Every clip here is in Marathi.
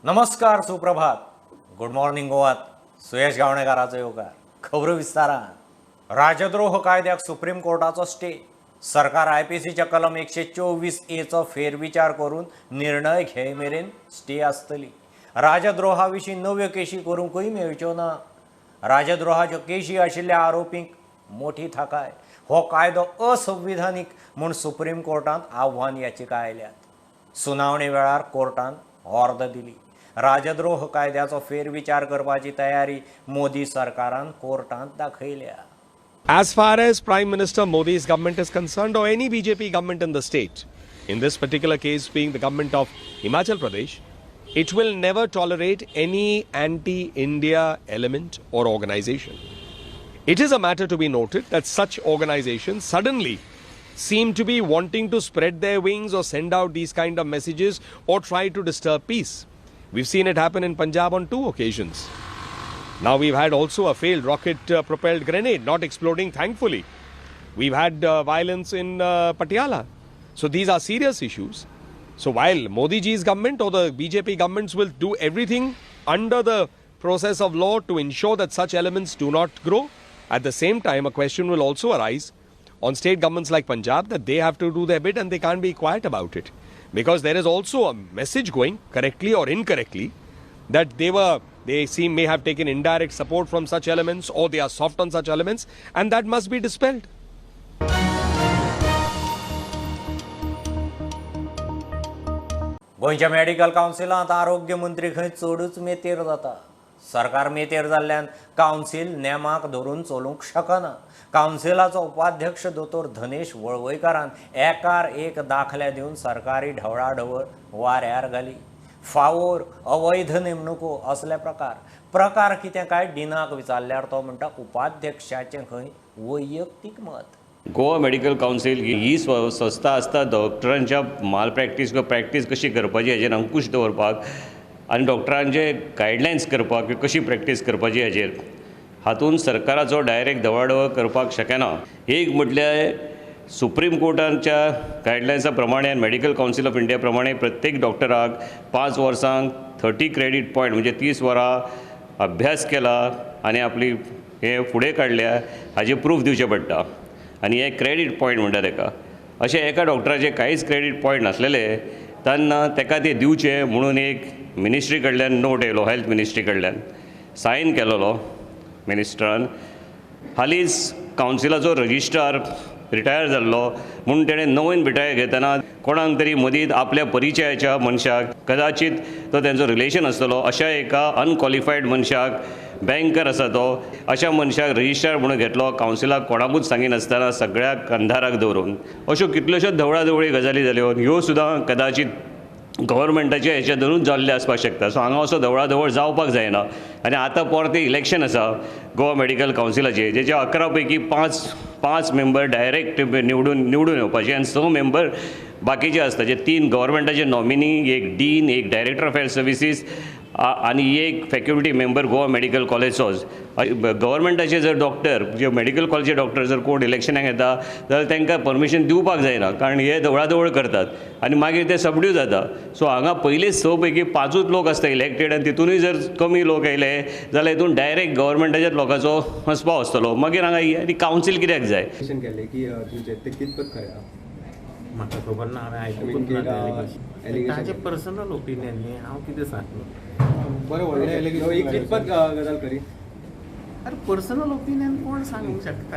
नमस्कार, सुप्रभात. गुड मॉर्निंग गोवात. सुयश गावणेकाराचो येवकार. खबर विस्तारान. राजद्रोह कायद्याक सुप्रीम कोर्टाचो स्टे. सरकार IPCच्या कलम 124A फेरविचार करून निर्णय घेय मेरेन स्टे आसतली. राजद्रोहा विशीं नव्यो केशी करूंकय मेळच्यो ना. राजद्रोहाच्यो केशी आशिल्ल्या आरोपींक मोठी थाकाय. हो कायदो असंविधानीक म्हूण सुप्रीम कोर्टांत आव्हान याचिका आयल्यात. सुनावणे वेळार कोर्टान अर्द दिली. राजद्रोह कायद्याचो फेरविचार करपाची तयारी मोदी सरकारान कोर्टांत दाखयल्या. As far as Prime Minister Modi's government is concerned, or any BJP government in the state, in this particular case being the government of Himachal Pradesh, it will never tolerate any anti-India element or organization. It is a matter to be noted that such organizations suddenly seem to be wanting to spread their wings or send out these kind of messages or try to disturb peace. We've seen it happen in Punjab on 2 occasions. Now we've had also a failed rocket-propelled grenade not exploding, thankfully. We've had violence in Patiala. So these are serious issues. So while Modi ji's government or the BJP governments will do everything under the process of law to ensure that such elements do not grow, at the same time a question will also arise on state governments like Punjab that they have to do their bit and they can't be quiet about it. Because there is also a message going, correctly or incorrectly, that they may have taken indirect support from such elements or they are soft on such elements, and that must be dispelled. गोंयच्या मेडिकल कावन्सिलांत आरोग्य मंत्री खंय चडूच मेतेर जाता. सरकार मेतेर जाल्ल्यान कावन्सील नेमाक धरून चलूंक शकना. कावन्सिलाचो उपाध्यक्ष दोतोर धनेश वळवयकारान एकार एक दाखले दिवन सरकारी ढवळाढवळ वाऱ्यार घाली. फावोर अवैध नेमणुको असले प्रकार कितें काय डिनाक विचारल्यार तो म्हणटा उपाध्यक्षाचें खंय वैयक्तीक मत. गोवा मेडिकल कावन्सील ही संस्था आसता डॉक्टरांच्या माल प्रॅक्टीस वा प्रॅक्टीस कशी करपाची हेजेर अंकुश दवरपाक आनी डॉक्टरांचे गायडलायन्स करपाक कशी प्रॅक्टीस करपाची हेजेर हातूंत सरकाराचो डायरेक्ट दवळाढवळ करपाक शकना. एक म्हटल्यार सुप्रीम कोर्टाच्या गायडलायन्सा प्रमाणे आनी मेडिकल कावन्सील ऑफ इंडिया प्रमाणे प्रत्येक डॉक्टराक 5 वर्सांक 30 क्रेडीट पॉयंट म्हणजे 30 वरां अभ्यास केला आनी आपली हे फुडें काडल्या हाजे प्रूफ दिवचें पडटा. आनी हे क्रेडीट पॉयंट म्हणटा ताका. अशें एका डॉक्टराचे कांयच क्रेडीट पॉयंट नासलेले तेन्ना ताका ते दिवचे म्हणून एक मिनिस्ट्री कडल्यान नोट येयलो, हेल्थ मिनिस्ट्री कडल्यान सायन केलेलो मिनिस्टरान. हालींच कावन्सिलाचो रजिस्ट्रार रिटायर जाल्लो म्हणून तेणें नवीन रिटायर घेतना कोणाक तरी मदींच आपल्या परिचयाच्या मनशाक, कदाचित तो तेंचो रिलेशन आसतलो, अशा एका अनक्वॉलिफायड मनशाक, बँकर आसा तो, अशा मनशाक रजिस्ट्रार म्हणून घेतलो. कावन्सिलाक कोणाकूच सांगिनासतना सगळ्याक अंधाराक दवरून अश्यो कितल्योश्योच ढवळाढवळी गजाली जाल्यो. ह्यो सुद्दां कदाचित गव्हर्मेंटाच्या हेच्या धरून जाल्ले आसपाक शकता. सो हांगा असो ढवळाढवळ जावपाक जायना. आनी आतां परतें इलेक्शन आसा गोवा मेडिकल कावन्सिलाचें, जेचे 11 पैकी 5 मेंबर डायरेक्ट निवडून येवपाचे आनी 6 मेंबर बाकीचे आसता, जे 3 गव्हर्मेंटाचे नॉमिनी, एक डीन, एक डायरेक्टर ऑफ हेल्थ सर्विसीस आनी एक फॅकल्टी मेंबर गोवा मेडिकल कॉलेजचोच. गव्हर्मेंटाचे जर डॉक्टर, जे मेडिकल कॉलेजचे डॉक्टर जर कोण इलेक्शनाक येता जाल्यार तांकां परमिशन दिवपाक जायना, कारण हे ढवळाढवळ करतात आनी मागीर ते सबड्यू जाता. सो हांगा पयलीं 6 पैकी 5च लोक आसता इलेक्टेड आनी तितूनय जर कमी लोक येयले जाल्यार हितून डायरेक्ट गव्हर्मेंटाच्याच लोकांचो हस्पाव आसतलो. मागीर हांगा कावन्सील कित्याक जाय? केले की तुमचे ते कितपत खरें आहा? म्हाका खबर ना, हांवें आयकूंकूच ना. ताजें पर्सनल ओपिनियन न्ही, हांव कितें सांगू. बरें व्हडलें एलिगेशन एक कितपत गजाल खरी? अरे पर्सनल ओपिनियन कोण सांगूंक शकता?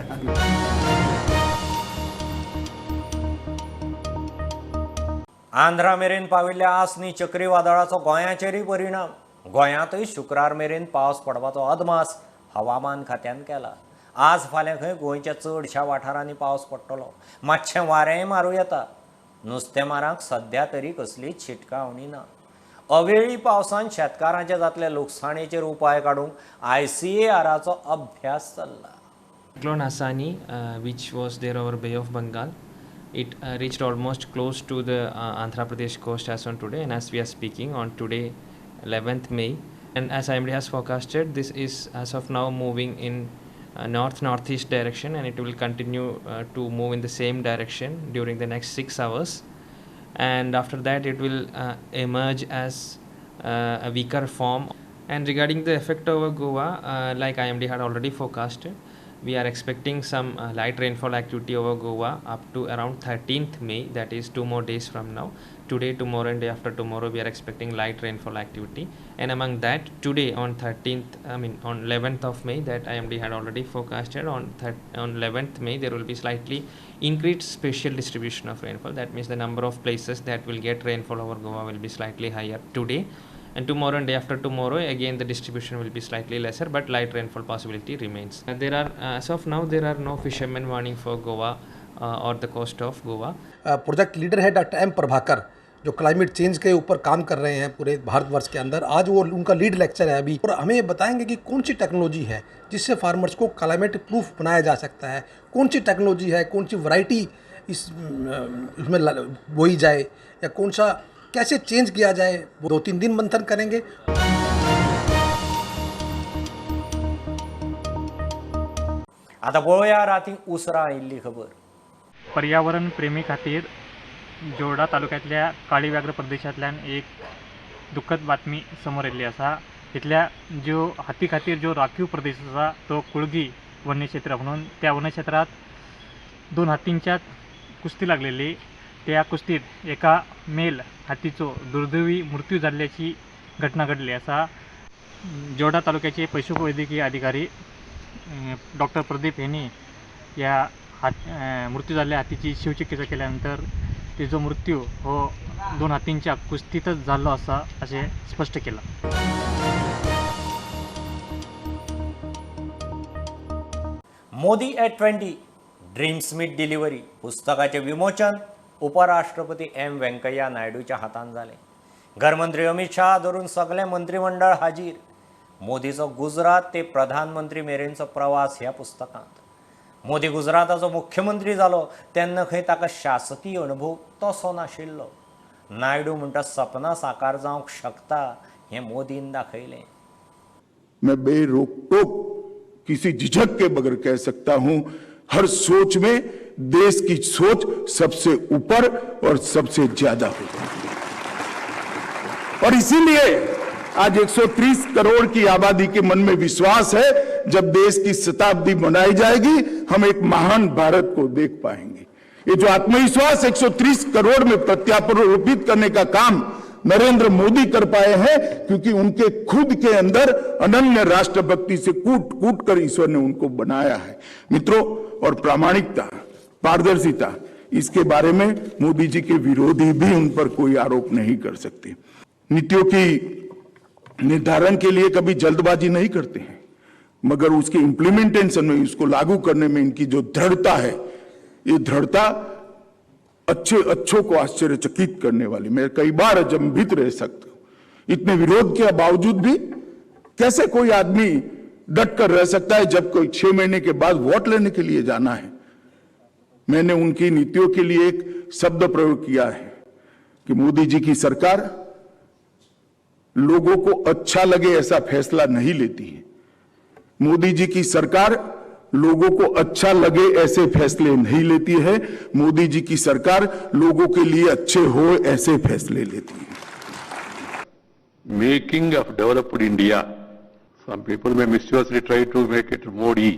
आंध्रा मेरेन पाविल्ल्या आसनी चक्रीवादळाचो गोंयाचेरय परिणाम. गोंयांतय शुक्रार मेरेन पावस पडपाचो अदमास हवामान खात्यान केला. आज फाल्यां खंय गोंयच्या चडशा वाठारांनी पावस पडटलो. मातशें वारेंय मारूं येता. नुस्तेमारांक सध्या तरी कसलीच शिटकावणी ना. अवेळी पावसान शेतकारांचे जातले लुकसाणेचेर उपाय काडूंक ICARचो अभ्यास चल्ला. Cyclone Hasani, which was there over Bay of Bengal, it reached almost close to the Andhra Pradesh coast as on today, and as we are speaking on today 11th May, and as IMD has forecasted, this is as of now moving in north-northeast direction, and it will continue to move in the same direction during the next 6 hours. And after that it will emerge as a weaker form. And regarding the effect over Goa, like IMD had already forecasted, we are expecting some light rainfall activity over Goa up to around 13th May, that is 2 more days from now. Today, tomorrow and day after tomorrow we are expecting light rainfall activity, and among that today on 11th of May, that IMD had already forecasted, on 11th May there will be slightly increased spatial distribution of rainfall. That means the number of places that will get rainfall over Goa will be slightly higher today, and tomorrow and day after tomorrow again the distribution will be slightly lesser, but light rainfall possibility remains. There are as of now there are no fishermen warning for Goa or the coast of Goa. Project leader है डॉक्टर एम प्रभाकर, जो क्लाइमेट चेंज के ऊपर काम कर रहे हैं पूरे भारतवर्ष के अंदर। आज वो उनका लीड लेक्चर है अभी, और हमें ये बताएंगे कि कौन सी टेक्नोलॉजी है जिससे फार्मर्स को क्लाइमेट प्रूफ बनाया जा सकता है, कौन सी टेक्नोलॉजी है, कौन सी वैरायटी इसमें बोई जाए, या कौन सा कैसे चेंज किया जाए। वो 2-3 दिन मंथन करेंगे। आता पळोवया राती उसरा आयिल्ली खबर। पर्यावरण प्रेमी खातीर जोरडा तालुक्यातल्या काळी व्याघ्र प्रदेशांतल्यान एक दुःखद बातमी समोर येयल्ली आसा। इथल्या जो हाती खातीर जो राखीव प्रदेश आसा तो कुळगी वन्यक्षेत्र म्हणून, त्या वन्यक्षेत्रात 2 हातींच्यात कुस्ती लागलेली। त्या कुस्तीत एका मेल हातीचो दुर्दैवी मृत्यू जाल्ल्याची घटना घडली आसा। जोरडा तालुक्याचे पशुवैद्यकीय अधिकारी डॉक्टर प्रदीप यांनी या मृत्यू झालेल्या हातीची शवचिकित्सा केल्यानंतर तिचा मृत्यू हो 2 हातींच्या कुस्तीतच झालो असे स्पष्ट केलं। Modi at 20 dreams meet delivery पुस्तकाचे विमोचन उपराष्ट्रपती एम व्यंकय्या नायडूच्या हातान झाले। घरमंत्री अमित शहा धरून सगळे मंत्रिमंडळ हाजीर। मोदीचो गुजरात ते प्रधानमंत्री मेरेनचो प्रवास ह्या पुस्तकांत। मोदी गुजराताचो मुख्यमंत्री जालो तेन्ना खंय ताका शासकीय अनुभव तसो नाशिल्लो। नायडू म्हणटा सपना साकार जावंक शकता हें मोदीन दाखयलें। मैं बेरोक-टोक किसी झिझक के बगैर कह सकता हूं, हर सोच में देश की सोच सबसे ऊपर और सबसे ज्यादा होगी। और इसीलिए आज 130 करोड़ की आबादी के मन में विश्वास है, जब देश की शताब्दी मनाई जाएगी हम एक महान भारत को देख पाएंगे। ये जो आत्मविश्वास 130 करोड़ में प्रत्यारोपित करने का काम नरेंद्र मोदी कर पाए हैं, क्योंकि उनके खुद के अंदर अनन्य राष्ट्रभक्ति से कूट कूट कर ईश्वर ने उनको बनाया है। मित्रों, और प्रामाणिकता, पारदर्शिता, इसके बारे में मोदी जी के विरोधी भी उन पर कोई आरोप नहीं कर सकते। नीतियों की निर्धारण के लिए कभी जल्दबाजी नहीं करते हैं, मगर उसके इंप्लीमेंटेशन में, उसको लागू करने में इनकी जो दृढ़ता है, ये दृढ़ता अच्छों को आश्चर्यचकित करने वाली। मैं कई बार अचंभित रह सकता हूं, इतने विरोध के बावजूद भी कैसे कोई आदमी डट कर रह सकता है जब कोई 6 महीने के बाद वोट लेने के लिए जाना है। मैंने उनकी नीतियों के लिए एक शब्द प्रयोग किया है कि मोदी जी की सरकार लोगों को अच्छा लगे ऐसा फैसला नहीं लेती है। मोदी जी की सरकार लोगों को अच्छा लगे ऐसे फैसले नहीं लेती है। मोदी जी की सरकार लोगों के लिए अच्छे हो ऐसे फैसले लेती है। Making of developed India. Some people may mischievously try to make it Modi,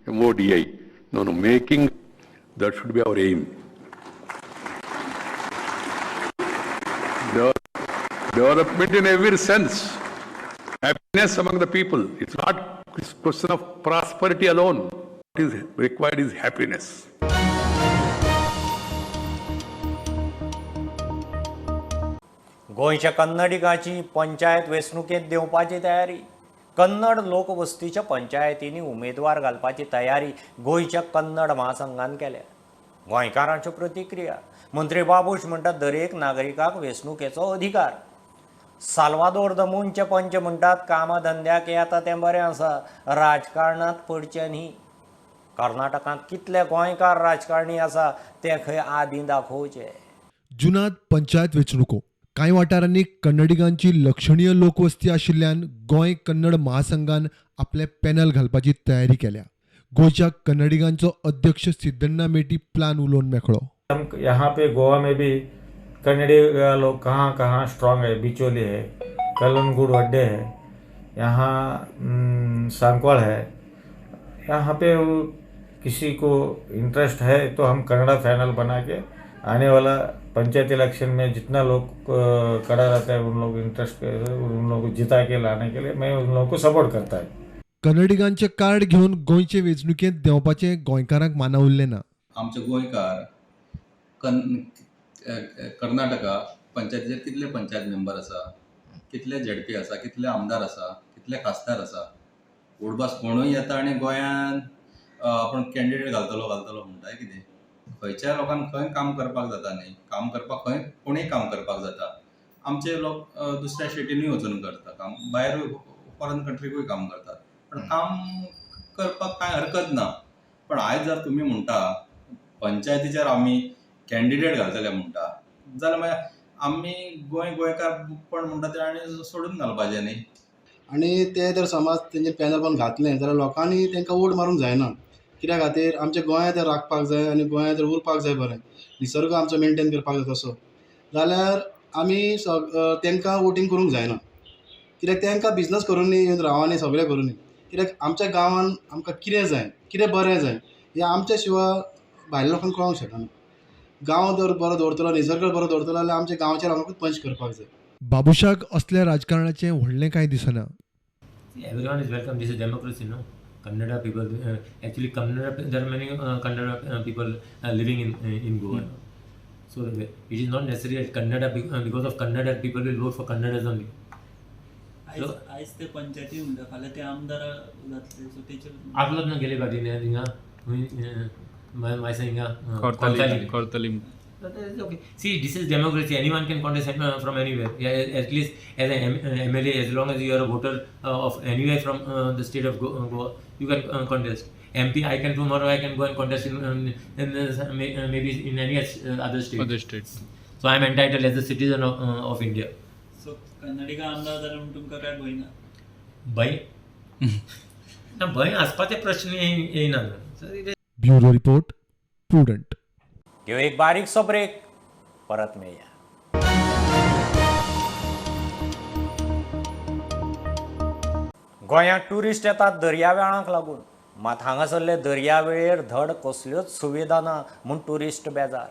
MODI. No, making, that should be our aim. Development in every sense. Happiness among the people. It's not a question of prosperity alone. What is required is happiness. गोंयच्या कन्नडिकाची पंचायत वेंचणुकेंत देंवपाची तयारी। कन्नड लोकवस्तीच्या पंचायतींनी उमेदवार घालपाची तयारी गोंयच्या कन्नड महासंघान केल्या। गोंयकारांच्यो प्रतिक्रिया। मंत्री बाबूश म्हणटा दरेक नागरिकाक वेंचणुकेचो अधिकार। साल्वादोर दमूनचे पंच म्हणटात कामधंद्याक येता तें बरें आसा, राजकारणांत पडचें न्ही। कर्नाटकांत कितले गोंयकार राजकारणी आसा ते खंय आदीं दाखोवचे। जुनात पंचायत वेंचणुको कांय वाठारांनी कन्नडिगांची लक्षणीय लोकवस्ती आशिल्ल्यान गोंय कन्नड महासंघान आपले पॅनल घालपाची तयारी केल्या। गोंयच्या कन्नडिगांचो अध्यक्ष सिद्धण्णा मेटी प्लान उलोवन मेकळो। यहाँ पे गोवा में भी कन्नड़ी लोग कहाँ कहाँ स्ट्रांग है। बिचोली है, कलनगुड़ अड्डे है, यहाँ सांकवाड़ है, यहाँ पे वो किसी को इंटरेस्ट है तो हम कन्नड़ा चैनल बना के आने वाला पंचायत इलेक्शन में जितना लोग खड़ा रहता है उन लोग इंटरेस्ट उन लोगों को जिता के लाने के लिए मैं उन लोगों को सपोर्ट करता है. कन्नडिगांचे कार्ड घेवन गोंयचे वेंचणुकेंत देंवपाचें गोंयकारांक माना उरलें ना. आमचे गोंयकार कर्नाटका पंचायतीचे कितले पंचायत मेंबर आसा, कितले झेडपी आसा, कितले आमदार आसा, कितले खासदार आसा, उडबास कोणूय येता आनी गोंयांत आपण कॅन्डिडेट घालतलो म्हणटाय कितें. खंयच्या लोकांक खंय काम करपाक जाता न्ही, काम करपाक खंय कोणीय काम करपाक जाता. आमचे लोक दुसऱ्या स्टेटीनूय वचून करता काम, भायर फॉरेन कंट्रीकूय काम करतात, पण काम करपाक कांय हरकत ना. पण आयज जर तुमी म्हणटा पंचायतीचेर आमी कॅन्डिडेट घालतले म्हणटा जाल्यार मागीर आमी गोंयकार पण म्हणटा ते आनी सोडून घालपाचें न्ही. आनी ते जर समज तेंचे पॅनल पण घातलें जाल्यार लोकांनी तांकां वोट मारूंक जायना. कित्या खातीर आमच्या गोंयांत जर राखपाक जाय आनी गोंयांत जर उरपाक जाय बरें, निसर्ग आमचो मेनटेन करपाक जाय तसो, जाल्यार आमी तांकां वोटींग करूंक जायना. कित्याक तांकां बिजनस करूं न्ही, येवन रावनी सगळें करूं न्ही. कित्याक आमच्या गांवांत आमकां कितें जाय, कितें बरें जाय हें आमच्या शिवाय भायल्या लोकांक कळोंक शकना. गांव जर बरो दवरतलो, निसर्ग बरो दवरतलो जाल्यार आमच्या गांवच्या लोकांकूच पंच करपाक जाय. बाबुशाक असल्या राजकारणाचें व्हडलें कांय दिसना. Everyone is welcome. This is democracy, no? Kannada people, actually Kannada, there are many Kannada people living in Goa. So it is not necessary that Kannada, because of Kannada people will vote for Kannadas only. आयज ते पंचायती म्हणटा फाल्यां ते आमदार जातले, सो तेचेर आपलोच ना गेले फाटीं थिंगा मायसा हिंगा Cortalim. Okay. See, this is democracy. Anyone can contest from anywhere. Yeah, at least as an MLA, as long as you are a voter of anywhere from the state of Goa, you can contest. MP, I can tomorrow I can go and contest in maybe in any other state. So I am entitled as a citizen of India. So Kannadiga आमदार जाल्यार तुमकां काय भंय ना? भंय ना, भंय आसपाचे प्रश्न येयना. Bureau report prudent. घेऊ एक बारीकसो ब्रेक, परत मेळया. गोंयांत टुरिस्ट येतात दर्यावेळांक लागून, मात हांगासरले दर्यावेळेर धड कसल्योच सुविधा ना म्हूण टुरिस्ट बेजार.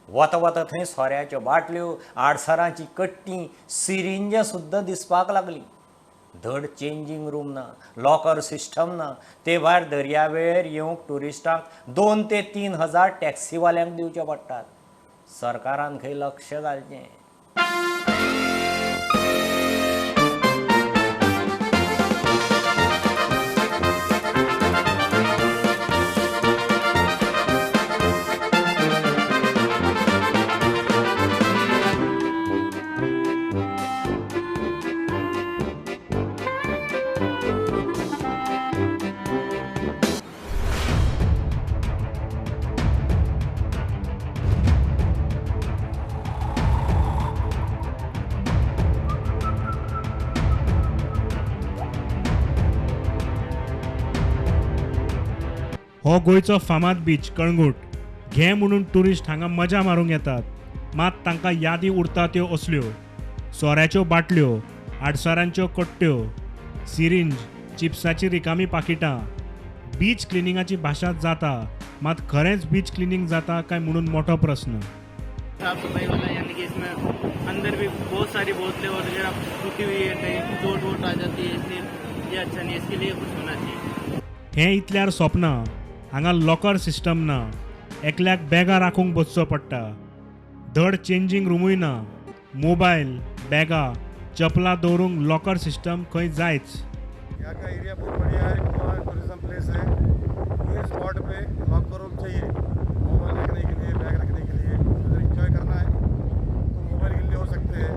वता वता थंय सोऱ्याच्यो बाटल्यो, आडसरांची कट्टी, सिरिंजां सुद्दां दिसपाक लागलीं. धड चेंजिंग रूम ना, लॉकर सिस्टम ना. ते भायर दर्यावेळेर येवंक टुरिस्टांक 2 ते 3 हजार टॅक्सीवाल्यांक दिवचे पडटात. सरकारान खंय लक्ष घालचें. हो गोंयचो फामाद बीच कळंगूट घे म्हणून टुरिस्ट हांगा मजा मारूंक येतात. मात तांकां यादी उरता त्यो असल्यो सोऱ्याच्यो बाटल्यो, आडसरांच्यो कट्ट्यो, सिरिंज, चिप्साची रिकामी पाकिटां. बीच क्लिनिंगाची भाशा जाता, मात खरेंच बीच क्लिनिंग जाता काय म्हणून मोठो प्रश्न. साफ सफाई वाला यानी कि इसमें अंदर भी बहुत सारी बोतलें और जगह टूटी हुई है, कहीं चोट वोट आ जाती है, इसलिए ये अच्छा नहीं, इसके लिए कुछ होना चाहिए. हें इतल्यार सोपना. हांगा लॉकर सिस्टम ना, एकल्याक बॅगां राखूंक बसचो पडटा. धड चेंजिंग रूमूय ना. मोबायल, बॅगां, चपलां दवरूंक लॉकर सिस्टम खंय जायच. यहाँ का एरिया बहुत बढ़िया है, टूरिज्म प्लेस है. ये स्पॉट पे लॉकर रूम चाहिए, मोबाइल रखने के लिए, बैग रखने के लिए. अगर इंजॉय करना है तो मोबाइल के लिए हो सकते हैं,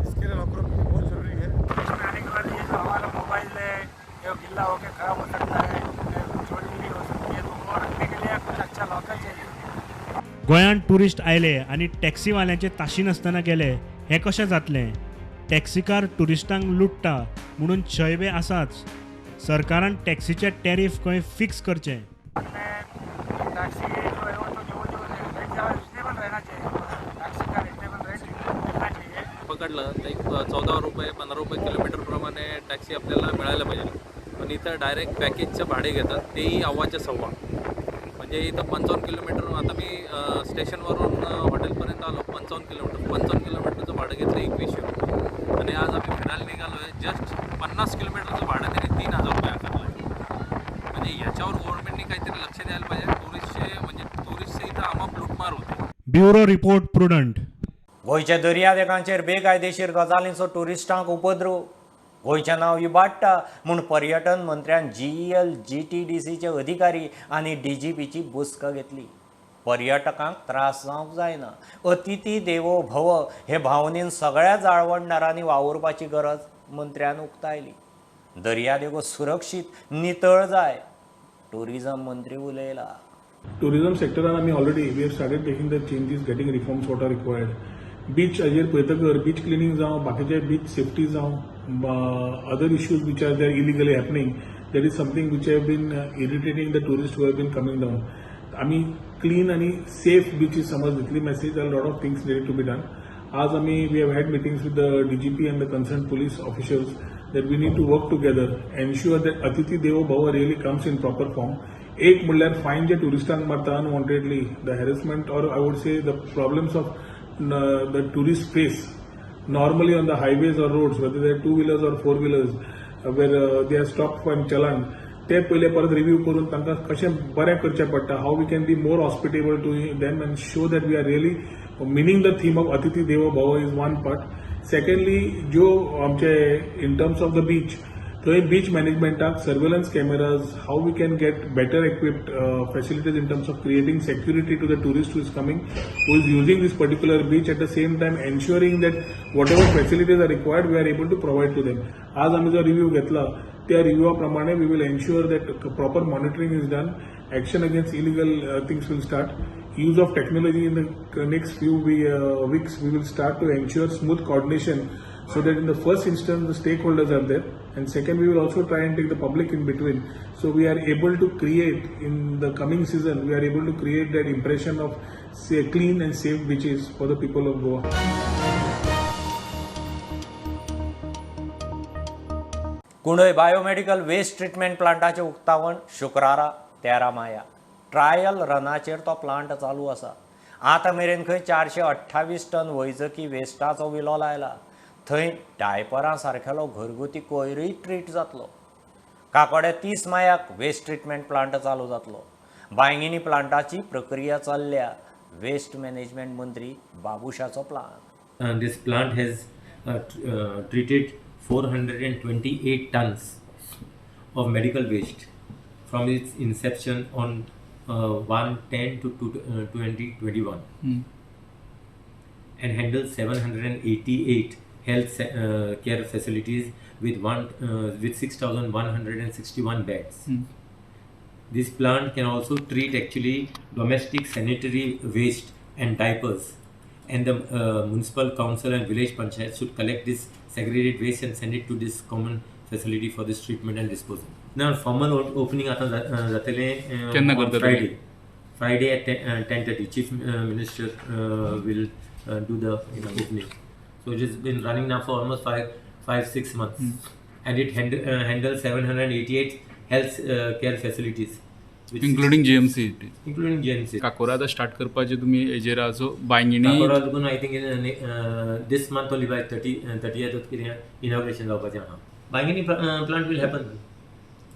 इसके लिए लॉकर रूम बहुत ज़रूरी है. इसमें आने के बाद ये जो हमारा मोबाइल है ये गिल्ला होकर ख़राब हो सकता है, चोरी भी हो सकती है, तो वो रखने के लिए कुछ अच्छा लॉकर चाहिए. गोंयांत टुरिस्ट आयले आनी टॅक्सीवाल्यांचे ताशी नासतना गेले हें कशें जातलें. टॅक्सीकार टुरिस्टांक लुटता म्हणून छयबे आसाच. सरकारान टॅक्सीचे टॅरिफ खंय फिक्स करचें. टैक्सी जो है वो जो रेट रिजनेबल रहना चाहिए. टैक्सी का रिजनेबल रेट मिलना चाहिए. पकड़ काढलं तर एक 14 रुपये 15 रुपये किलोमीटरप्रमाणे टॅक्सी आपल्याला मिळायला पाहिजे. पण इथं डायरेक्ट पॅकेजचं भाडे घेतात, तेही 1.25. म्हणजे इथं 55 किलोमीटर, आता मी स्टेशनवरून हॉटेलपर्यंत आलो 55 किलोमीटरचं भाडं घेतलं 2100 रुपये. आणि आज आम्ही फिरायला निघालो आहे, जस्ट 50 किलोमीटरचं भाडं त्यांनी 3000 रुपये आकारलं आहे. म्हणजे याच्यावर गव्हर्नमेंटने काहीतरी लक्ष द्यायला पाहिजे. टुरिस्टचे इथं आमाप लूटमार होते. Bureau report prudent. गोंयच्या दर्यादेगांचेर बेकायदेशीर गजालींचो ट्युरिस्टांक उपद्रव. गोंयचें नांव इबाडटा म्हूण पर्यटन मंत्र्यान GEL GTDCचे अधिकारी आनी DGPची बसका घेतली. पर्यटकांक त्रास जावंक जायना. अतिथी देवो भव हे भावनेन सगळ्या जाळवणदारांनी वावुरपाची गरज मंत्र्यान उक्तायली. दर्यादेगो सुरक्षीत नितळ जाय, टुरिजम मंत्री उलयला. टुरिजम सेक्टरान आमी already we have started taking the changes, getting reforms what are required. Beach हाजेर पळयतकर बीच क्लिनिंग जावं, बाकीचे बीच सेफ्टी जावं, other issues which are there illegally happening, that is something which have been irritating the tourists who have been coming down. आम्ही क्लीन आणि सेफ बीचेस समज दितली message, a lot of things needed to be done. आज आम्ही we have had meetings with the DGP and the concerned police officials that we need to work together, ensure that Atithi Devo Bhava really comes in proper form. एक म्हणल्यार फायन जे टुरिस्टांक मारता unwantedly, the harassment or I would say the problems of the tourist face normally on the highways or roads, whether they are 2-wheelers or 4-wheelers, where they are stopped for challan, ते पहिले परत रिव्यू करून तांकां कशें बरें करचें पडटा, how we can be more hospitable to them and show that we are really meaning the theme of Atithi Devo Bhava is one part. Secondly ज्यो आमचे in terms of the beach, थंय बीच मॅनेजमेंटाक surveillance cameras, how we can get better equipped facilities in terms of creating security to the tourist who is coming, who is using this particular beach, at the same time ensuring that whatever facilities are required we are able to provide to them. आज आम्ही जो रिव्ह्यू घेतला त्या रिव्ह्यू प्रमाणे we will ensure that proper monitoring is done, action against illegal things will start. Use of technology in the next few weeks, we will start to ensure smooth coordination so that in the first instance the stakeholders are there, and second we will also try and take the public in between, so we are able to create in the coming season, we are able to create that impression of say clean and safe beaches for the people of Goa. Kundaim biomedical waste treatment प्लांटाचे उक्तावण शुक्रारा 13 माया. ट्रायल रनाचेर तो प्लांट चालू आसा. आतां मेरेन खंय 428 टन वैजकी वेस्टाचो विलो लायला. थंय डायपरां सारकेलो घरगुती कोयरूय ट्रीट जातलो. काकोडे 30 मायाक वेस्ट ट्रीटमेंट प्लांट चालू जातलो. बांयगिनी प्लांटाची प्रक्रिया चल्ल्या. वेस्ट मॅनेजमेंट मंत्री बाबुशाचो plan. This plant has treated 428 tons of medical waste from its inception on 1/10 to 2021 and handles 788 health care facilities with 6,161 beds. This plant can also treat actually domestic sanitary waste and diapers, and the municipal council and village panchayat should collect this segregated waste and send it to this common facility for this treatment and disposal. Now formal opening आता जातले Friday at 10:30. Chief Minister will do the opening. So it has been running now for almost 5-6 months, and it handles 788 health care facilities, including GMC. Including GMC. काकोरा आतां स्टार्ट करपाचे तुमी हेजेर आजो बांयगिणी. काकोरा लागून I think this month only by 30th कितें inauguration जावपाचें आहा. Bangini plant will happen.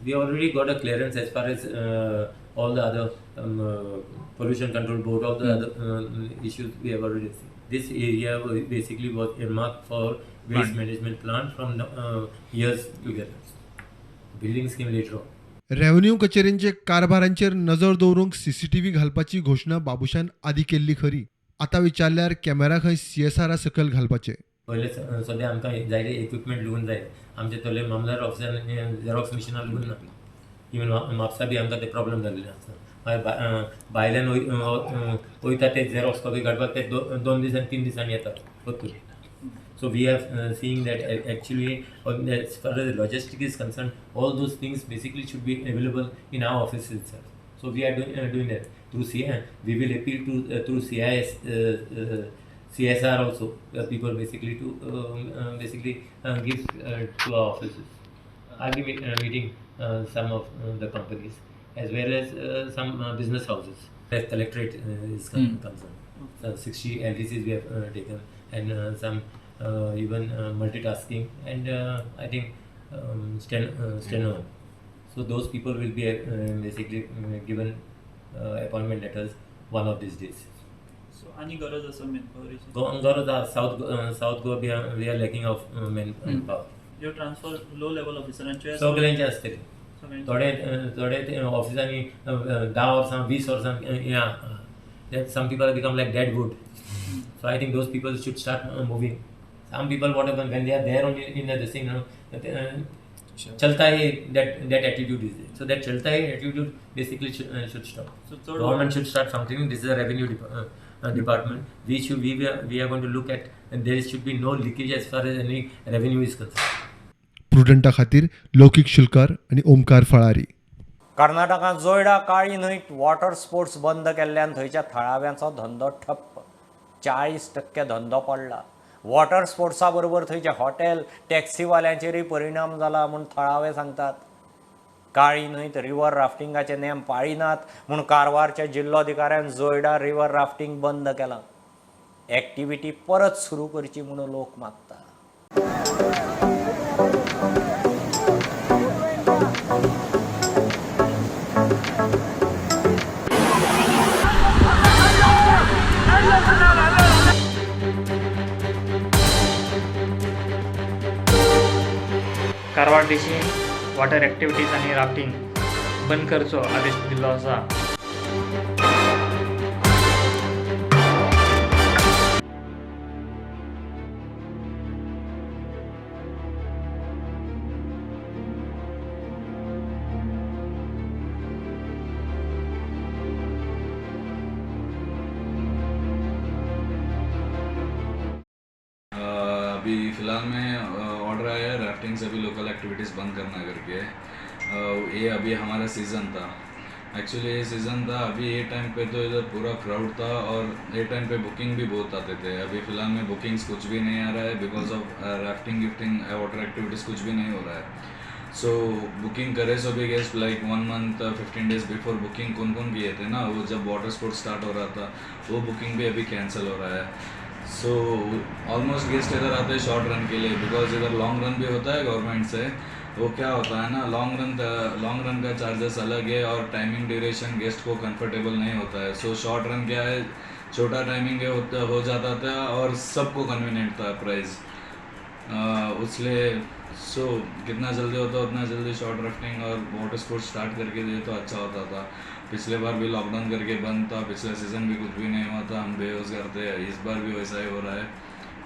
We already got a clearance as far as all the other pollution control board, all the other issues we have already seen. This area basically was earmarked for waste management plant from years together. Building scheme later on. Revenue कचेरींचे कारभारांचेर नजर दवरूंक CCTV घालपाची घोशणा बाबुशान आदी केल्ली खरी. आतां विचारल्यार कॅमेरा खंय CSR सकयल घालपाचे. पहिले सध्या आमकां जायते इक्विपमेंट लागून जाय. आमचे थोडे मामदार ऑफिसांनी झेरॉक्स मिशिनां लागून ना. इवन म्हापसा बी आमकां ते प्रॉब्लेम जाल्ले आसा. भायल्यान वयता ते झेरॉक्स कॉपी काडपाक ते 2 दीस आनी 3 दिसांनी येतात भरपूर. So we are seeing that actually as far as logistics is concerned, all those things basically should be available in our office itself. So we are doing that through CIS. We will appeal to through CIS CSR also. People basically to give to our offices. I'll be meeting some of the companies as well as some business houses. As collectorate is concerned. 60 LTCs we have taken, and some even multitasking, and I think steno. So those people will be basically given appointment letters one of these days. So any गरज असं manpowerची? गरज South Goa we are lacking of manpower. जो ट्रान्सफर लो लेवल ऑफिसरांचे सगळ्यांचे असते थोडे ऑफिसांनी 10 वर्सां 20 वर्सां या that some people have become like dead wood. So I think those people should start moving. Some people, what happens when they are there only in the thing, chalta hai, that attitude is there. So that chalta hai attitude basically should stop. So government should start functioning. This is a revenue department. We are going to look at, and there should be no leakage as far as any revenue is concerned. प्रुडंटा खातीर लौकीक शिलकार आणि ओमकार फळारी. कर्नाटकांत जोयडा काळी न्हंयत वॉटर स्पोर्ट्स बंद केल्ल्यान थंयच्या थळाव्यांचो धंदो ठप्प. 40% धंदो पडला. वॉटर स्पोर्ट्सा बरोबर थंयचे हॉटेल टॅक्सीवाल्यांचेरय परिणाम जाला म्हूण थळावे सांगतात. काळी न्हंयत रिव्हर राफ्टिंगाचे नेम पाळिनात म्हूण कारवारच्या जिल्लोधिकाऱ्यान जोयडा रिव्हर राफ्टिंग बंद केलां. एक्टिविटी परत सुरू करची म्हणून लोक मागतात. कारवार डीसी वॉटर एक्टिविटीज आणि राफ्टिंग बंद करचो आदेश दिल्लो आसा. अभी फ़िलहाल में ऑर्डर आया है राफ्टिंग सभी लोकल एक्टिविटीज़ बंद करना करके. ये अभी हमारा सीज़न था. एक्चुअली ये सीज़न था. अभी ये टाइम पे तो इधर पूरा क्राउड था और ये टाइम पे बुकिंग भी बहुत आते थे. अभी फ़िलहाल में बुकिंग्स कुछ भी नहीं आ रहा है because of rafting gifting water activities कुछ भी नहीं हो रहा है. सो बुकिंग करे सो भी guest like 1 month 15 days before booking कौन किए थे ना, वो जब वाटर स्पोर्ट्स स्टार्ट हो रहा था वो बुकिंग भी अभी कैंसिल हो रहा है. सो ऑलमोस्ट गेस्ट इधर आते हैं शॉर्ट रन के लिए बिकॉज इधर लॉन्ग रन भी होता है गवर्नमेंट से. वो क्या होता है ना, लॉन्ग रन का चार्जेस अलग है और टाइमिंग ड्यूरेशन गेस्ट को कंफर्टेबल नहीं होता है. सो शॉर्ट रन क्या है, छोटा टाइमिंग हो जाता था और सबको कन्वीनियंट था प्राइस उसलिए. सो कितना जल्दी होता उतना जल्दी शॉर्ट राफ्टिंग और वाटर स्पोर्ट्स स्टार्ट करके दिए तो अच्छा होता था. पिछले बार भी लॉकडाउन करके बंद था, पिछले सीज़न भी कुछ भी नहीं हुआ था, हम बेरोजगार थे. इस बार भी वैसा ही हो रहा है.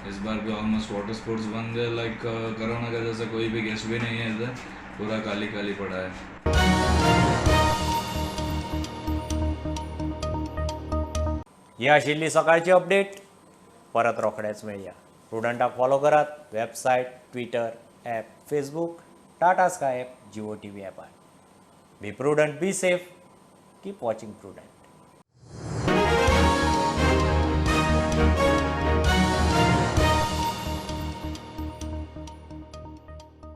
इस बार भी ऑलमोस्ट वाटर स्पोर्ट्स बंद है. लाइक कोरोना का जैसा कोई भी गेस्ट भी नहीं है इधर, पूरा खाली पड़ा है. ही आशिल्ली सकाळची अपडेट. परत रोखडेच मेळया. प्रुडंटाक फॉलो करात. Website, Twitter, app, Facebook, Tata Sky app, Jio TV app. Be Prudent, be safe, keep watching prudent.